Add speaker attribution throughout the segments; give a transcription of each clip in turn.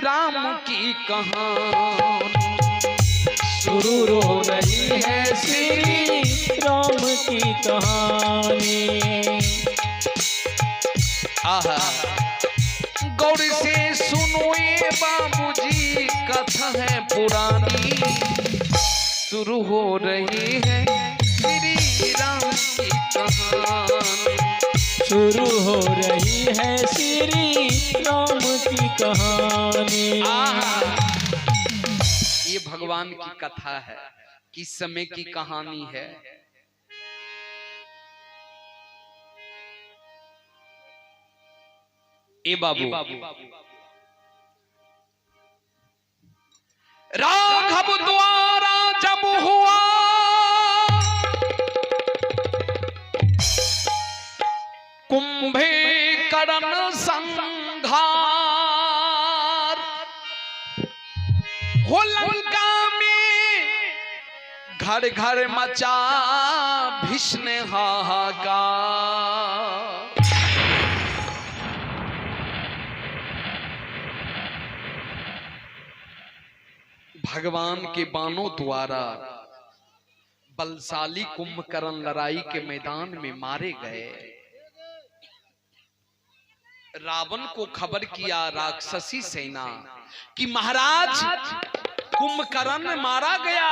Speaker 1: राम की कहानी
Speaker 2: शुरू हो रही है श्री राम की कहानी।
Speaker 1: आहा, गौर से सुनो ये बाबूजी, कथा है पुरानी। शुरू हो रही है श्री राम की कहानी।
Speaker 2: शुरू हो रही है श्री राम की कहानी।
Speaker 1: ये भगवान की कथा है, किस समय की कहानी है। ए बाबू, राघव द्वारा जब हुआ कुंभकर्ण संघार, हो लंका में घर घर मचा भीषण हाहाकार। भगवान के बाणों द्वारा बलशाली कुंभकर्ण लड़ाई के मैदान में मारे गए। रावण को खबर किया राक्षसी सेना कि महाराज कुंभकर्ण मारा गया।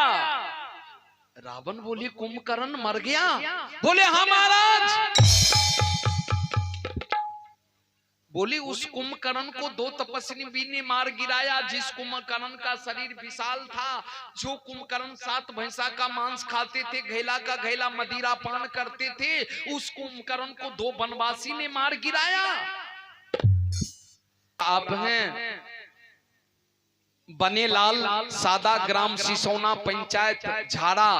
Speaker 1: रावण बोले कुंभकर्ण मर गया? बोले हाँ महाराज। बोले उस कुंभकर्ण को दो तपस्वी ने मार गिराया, जिस कुंभकर्ण का शरीर विशाल था, जो कुंभकर्ण 7 भैंसा का मांस खाते थे, घैला का घैला मदिरा पान करते थे, उस कुंभकर्ण को 2 वनवासी ने मार गिराया। आप हैं बनेलाल, सादा ग्राम सिसौना पंचायत झाड़ा।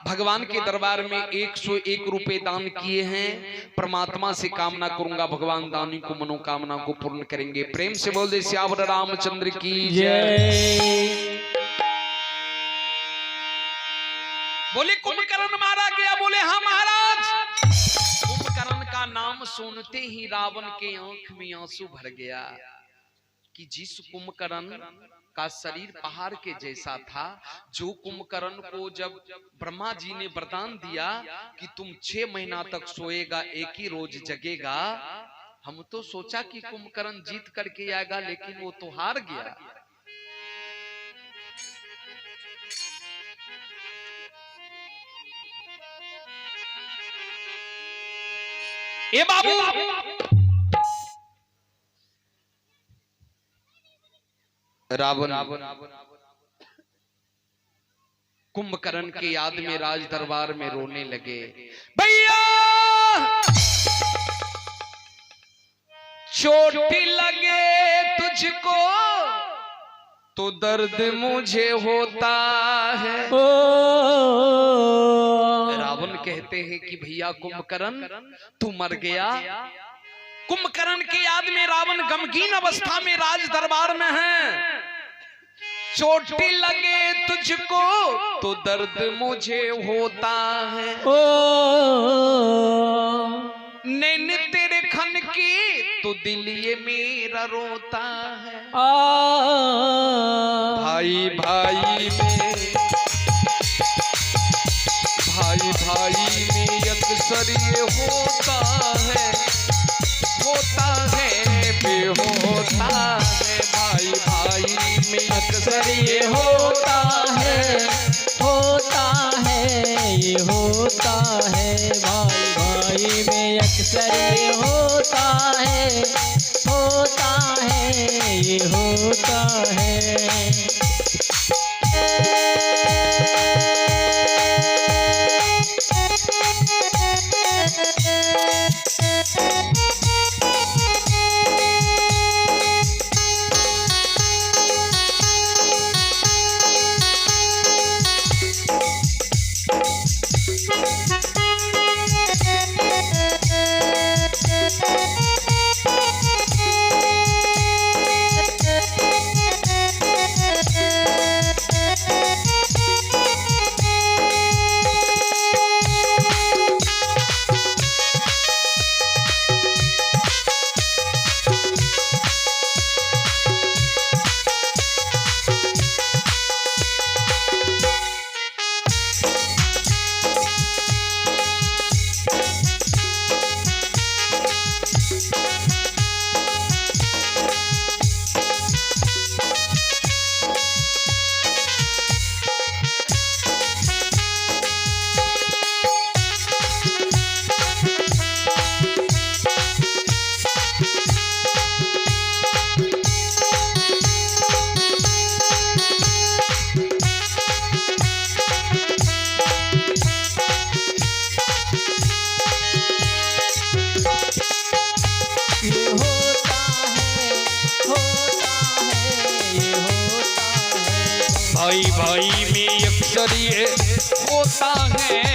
Speaker 1: भगवान के दरबार में 101 रुपए दान किए हैं। परमात्मा से कामना करूंगा भगवान दानी को मनोकामना को पूर्ण करेंगे। प्रेम से बोल दे सियावर रामचंद्र की जय। बोले कुंभकर्ण मारा गया? बोले हाँ महाराज। कुंभकर्ण का नाम सुनते ही रावण के आंख में आंसू भर गया कि जिस कुंभकर्ण का शरीर पहाड़ के जैसा था, जो कुंभकर्ण को जब ब्रह्मा जी ने वरदान दिया कि तुम 6 महीना तक सोएगा, एक ही रोज जगेगा, हम तो सोचा कि कुंभकर्ण जीत करके आएगा, लेकिन वो तो हार गया। ए बाबू, रावण कुंभकर्ण के याद में राज दरबार में रोने लगे। भैया चोट लगे तुझको तो दर्द मुझे होता है। रावण कहते हैं कि भैया कुंभकर्ण तू मर गया। कुंभकर्ण के याद में रावण गमगीन अवस्था में राज दरबार में है। चोटी लगे तुझको तो दर्द मुझे होता है, नैन तेरे खन की तो दिल ये मेरा रोता है। भाई भाई में, भाई भाई में अक्सर ये होता है, होता है बेहोता है। भाई भाई में अक्सर ये होता है,
Speaker 2: होता है ये होता है। भाई भाई में अक्सर ये होता है, होता है ये होता है।
Speaker 1: भाई भाई में अक्सर ये होता है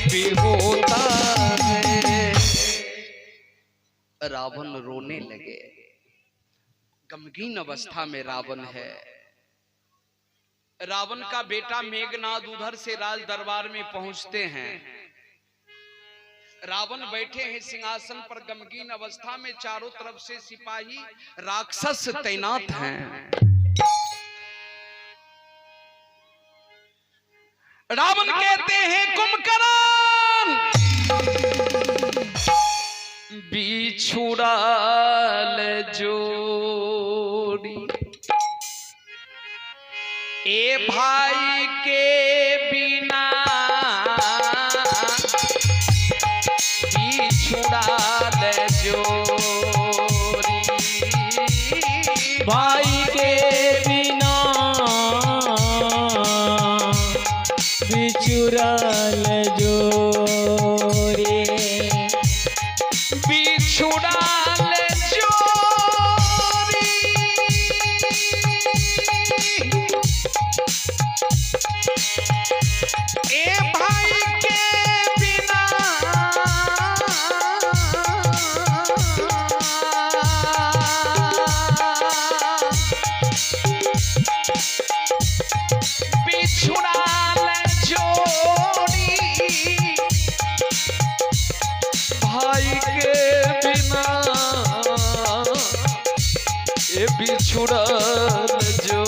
Speaker 1: भी होता है। रावण रोने लगे, गमगीन अवस्था में रावण है। रावण का बेटा मेघनाद उधर से राज दरबार में पहुंचते हैं। रावण बैठे हैं सिंहासन पर गमगीन अवस्था में, चारों तरफ से सिपाही राक्षस तैनात हैं। रावण कहते हैं कुंभकर्ण बिछुड़ाल जोड़ी, ए भाई के बिना बिछुड़ाल जोड़ी,
Speaker 2: भाई के बिना बिछुड़ाल जोड़ी,
Speaker 1: बिछुड़ाल जोड़ी, ए भाई के बिना बिछुड़ाल जोड़ी, भाई के बिना ए बिछुड़ाल जो,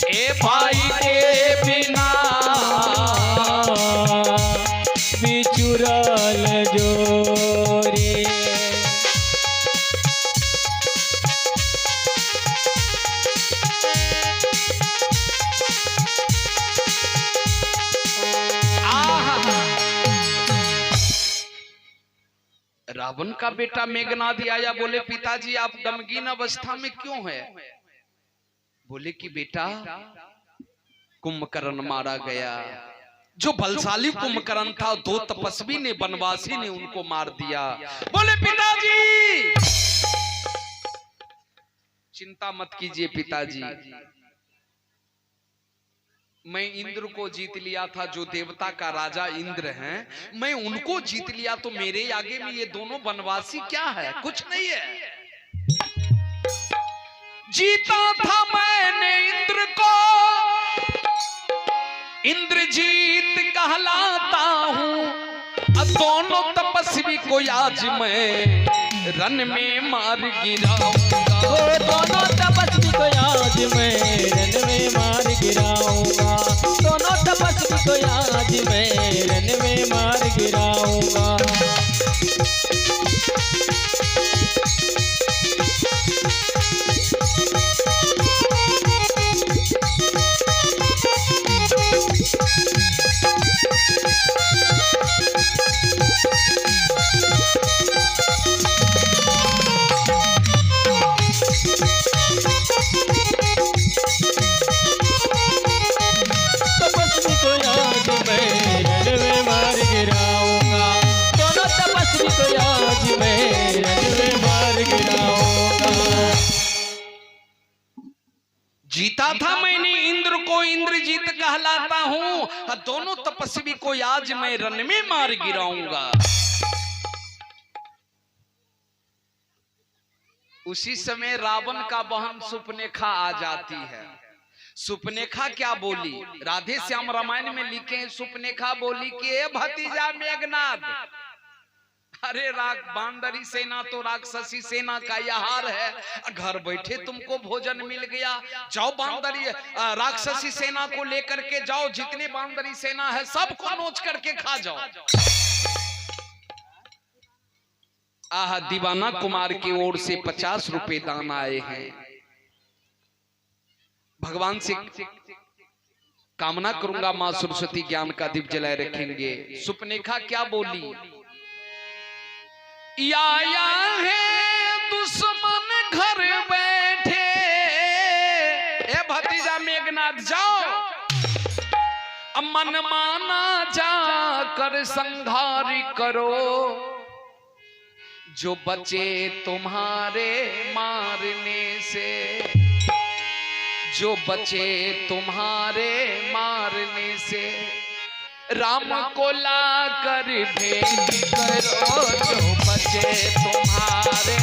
Speaker 1: ए भाई के बिना
Speaker 2: बिछुड़ाल जोड़ी।
Speaker 1: रावण का बेटा मेघनाद आया, बोले पिताजी आप गमगीन अवस्था में क्यों है? बोले कि बेटा कुंभकर्ण मारा गया। जो बलशाली कुंभकर्ण था, दो तपस्वी ने, वनवासी ने उनको मार दिया। बोले पिताजी चिंता मत कीजिए पिताजी, मैं इंद्र को जीत लिया था, जो देवता का राजा इंद्र हैं, मैं उनको जीत लिया, तो मेरे आगे में ये दोनों वनवासी क्या है? कुछ नहीं है। जीता था मैंने इंद्र को, इंद्रजीत कहलाता हूं, अब दोनों तपस्वी को आज मैं रन में मार गिराऊंगा।
Speaker 2: दोनों तपस्वी को आज मैं रन में मार गिराऊंगा, दोनों तपस्वी को आज मैं रन में मार गिराऊंगा।
Speaker 1: जीता था मैंने इंद्र को, इंद्रजीत कहलाता हूं, दोनों तपस्वी को आज मैं रन में मार गिराऊंगा। उसी समय रावण का बहन सुपनेखा आ जाती है। सुपनेखा क्या बोली? राधे श्याम रामायण में लिखे हैं, सुपनेखा बोली कि ए भतीजा मेघनाद, अरे बांदरी सेना तो राक्षसी सेना का आहार है, घर बैठे तुमको भोजन मिल गया, जाओ बांदरी राक्षसी सेना को लेकर के जाओ, जितने बांदरी सेना है सबको नोच करके खा जाओ। आह, दीवाना कुमार की ओर से 50 रुपए दान आए हैं। भगवान से कामना करूंगा मां सरस्वती ज्ञान का दीप जलाए रखेंगे। सुपनेखा क्या बोली? आया है दुश्मन घर बैठे, ए भतीजा मेघनाद जाओ, मन माना जाकर संहारी करो, जो बचे तुम्हारे मारने से, जो बचे तुम्हारे मारने से, राम को ला कर भेंट करो। जो बचे तुम्हारे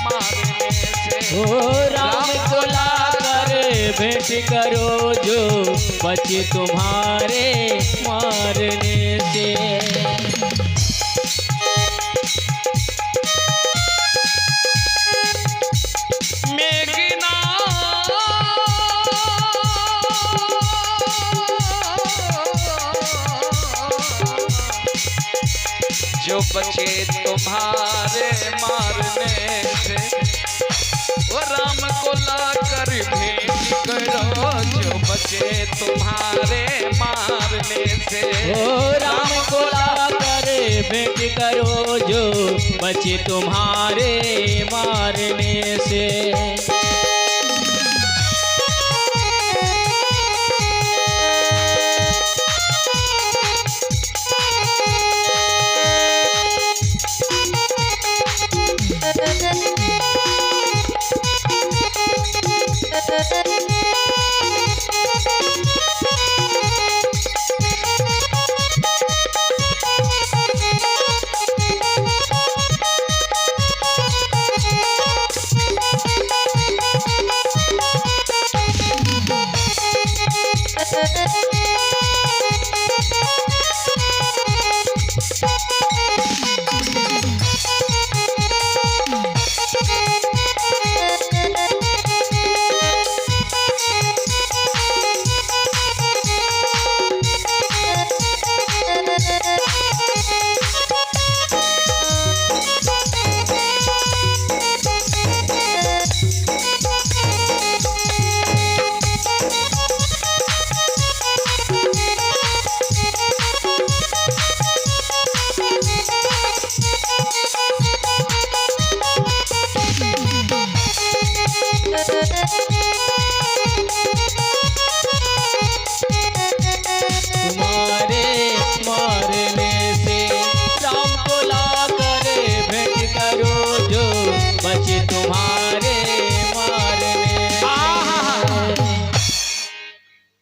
Speaker 1: मारने से,
Speaker 2: ओ राम को ला कर भेंट करो। जो बचे तुम्हारे मारने से।
Speaker 1: मेघना जो बचे तुम्हारे मारने से, वो राम को ला कर भेंट करो। जो बचे तुम्हारे मारने से,
Speaker 2: ओ राम को ला कर भेंट करो। जो बचे तुम्हारे मारने से।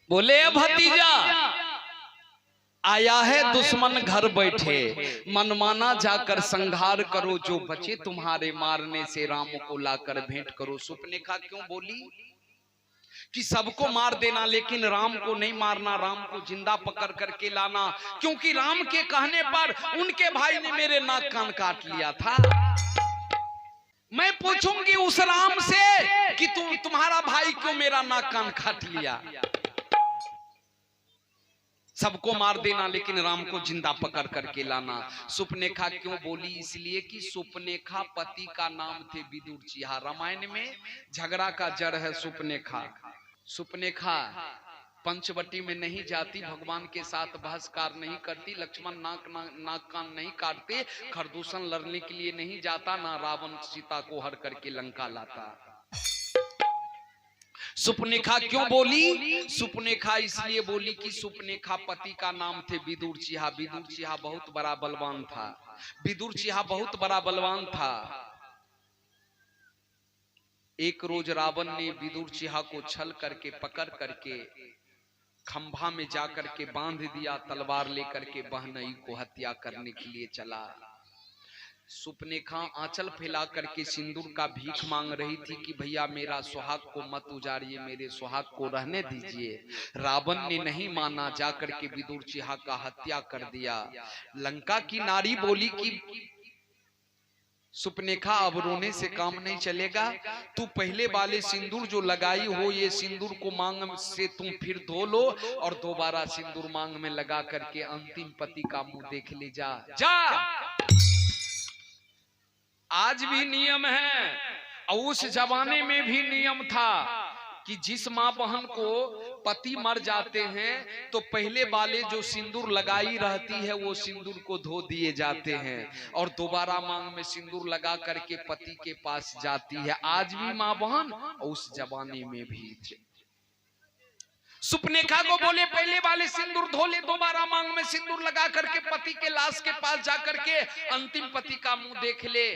Speaker 1: बोले भतीजा आया है दुश्मन घर बैठे, मनमाना जाकर संहार करो। जो बचे तुम्हारे मारने से, राम को लाकर भेंट करो। सुपनेखा क्यों बोली कि सबको मार देना लेकिन राम को नहीं मारना, राम को जिंदा पकड़ करके लाना, क्योंकि राम के कहने पर उनके भाई ने मेरे नाक कान काट लिया था। मैं पूछूंगी उस राम से कि तुम्हारा भाई क्यों मेरा नाक कान काट लिया। सबको मार देना लेकिन राम को जिंदा पकड़ करके लाना। सुपनेखा क्यों बोली, इसलिए कि सुपनेखा पति का नाम थे विदुर चिहा। रामायण में झगड़ा का जड़ है सुपनेखा। सुपनेखा पंचवटी में नहीं जाती, भगवान के साथ बहसकार नहीं करती, लक्ष्मण नाक कान नहीं काटते, खरदूषण लड़ने के लिए नहीं जाता, ना रावण सीता को हर करके लंका लाता। सुपनेखा क्यों बोली? सुपनेखा इसलिए बोली कि सुपनेखा पति का नाम थे विदुर चिहा। विदुर चिहा बहुत बड़ा बलवान था। विदुर चिहा बहुत बड़ा बलवान था। एक रोज रावण ने विदुर चिहा को छल करके पकड़ करके खंभा में जाकर के बांध दिया, तलवार लेकर के बहनई को हत्या करने के लिए चला। सुपनेखा आंचल फैला करके सिंदूर का भीख मांग रही थी कि भैया मेरा सुहाग को मत उजाड़िए, मेरे सुहाग को रहने दीजिए। रावण ने नहीं माना, जाकर के विदुर चिहा का हत्या कर दिया। लंका की नारी बोली कि सुपनेखा अब रोने से काम नहीं चलेगा, तू पहले वाले सिंदूर जो लगाई हो ये सिंदूर को मांग से तुम फिर धो लो और दोबारा सिंदूर मांग में लगा करके अंतिम पति का मुंह देख ले जा। आज भी नियम है और उस जमाने में भी नियम था कि जिस माँ बहन को पति मर जाते हैं तो पहले वाले जो सिंदूर लगाई रहती है वो सिंदूर को धो दिए जाते हैं और दोबारा मांग में सिंदूर लगा करके पति के पास जाती है। आज भी माँ बहन उस जमाने में भी थे। सुपनेखा को बोले पहले वाले सिंदूर धो ले, दोबारा मांग में सिंदूर लगा करके पति के लाश के पास जाकर के अंतिम पति का मुंह देख ले।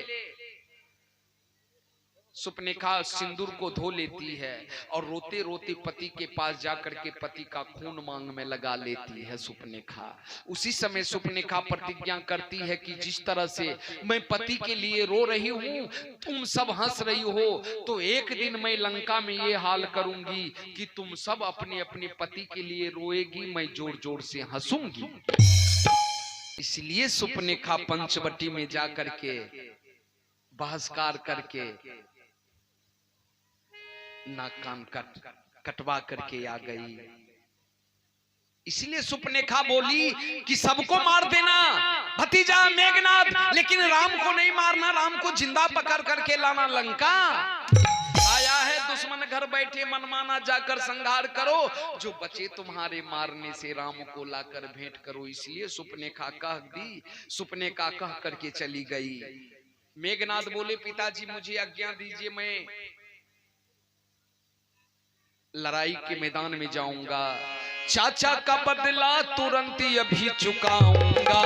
Speaker 1: सुपनेखा सिंदूर को धो लेती है और रोते रोते पति के पास जाकर के पति का खून मांग में लगा लेती है सुपनेखा। उसी समय सुपनेखा प्रतिज्ञा करती है कि जिस तरह से मैं पति के लिए रो रही हूँ, तुम सब हंस रही हो, तो एक दिन मैं लंका में ये हाल करूंगी कि तुम सब अपने अपने पति के लिए रोएगी, मैं जोर जोर से हंसूंगी। इसलिए सुपनेखा पंचवटी में जाकर के बहिष्कार करके नाक कान कटवा करके आ गई। इसलिए सुपनेखा बोली कि सबको मार देना भतीजा मेघनाथ, लेकिन राम को नहीं मारना, राम को जिंदा पकड़ करके लाना लंका। आया है दुश्मन घर बैठे मनमाना जाकर संहार करो, जो बचे तुम्हारे मारने से राम को लाकर भेंट करो। इसलिए सुपनेखा कह दी, सुपनेखा कह करके चली गई। मेघनाथ बोले पिताजी मुझे आज्ञा दीजिए, मैं लड़ाई के मैदान में जाऊंगा, चाचा का बदला तुरंत अभी चुकाऊंगा,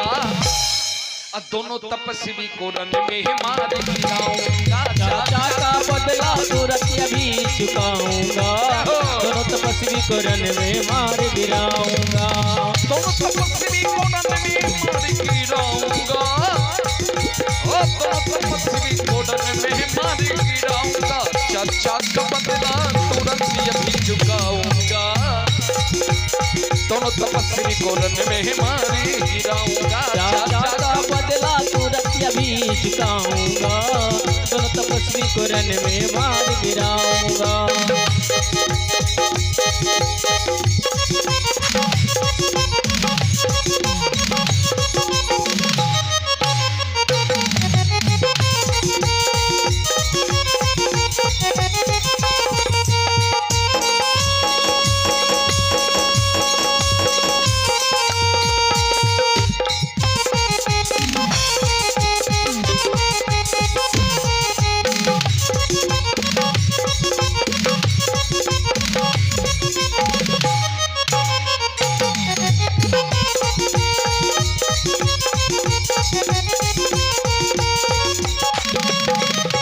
Speaker 1: और दोनों तपस्वी को रन में मार गिराऊंगा।
Speaker 2: चाचा का बदला तुरंत अभी चुकाऊंगा, दोनों तपस्वी को रन में मार गिराऊंगा,
Speaker 1: दोनों तपस्वी को रन में मार गिराऊंगा, दोनों तपस्वी को रन में मार गिराऊंगा, चाचा का बदला तुरंत अभी चुकाऊंगा, दोनों तपस्वी को रन में मार गिराऊंगा,
Speaker 2: चाचा का बदला तुरंत अभी चुकाऊंगा, दोनों तपस्वी को रन में मार गिराऊंगा।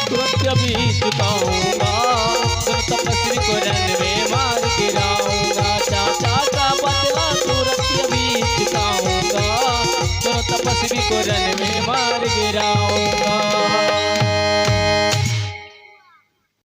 Speaker 2: तुरंत अभी चुकाऊं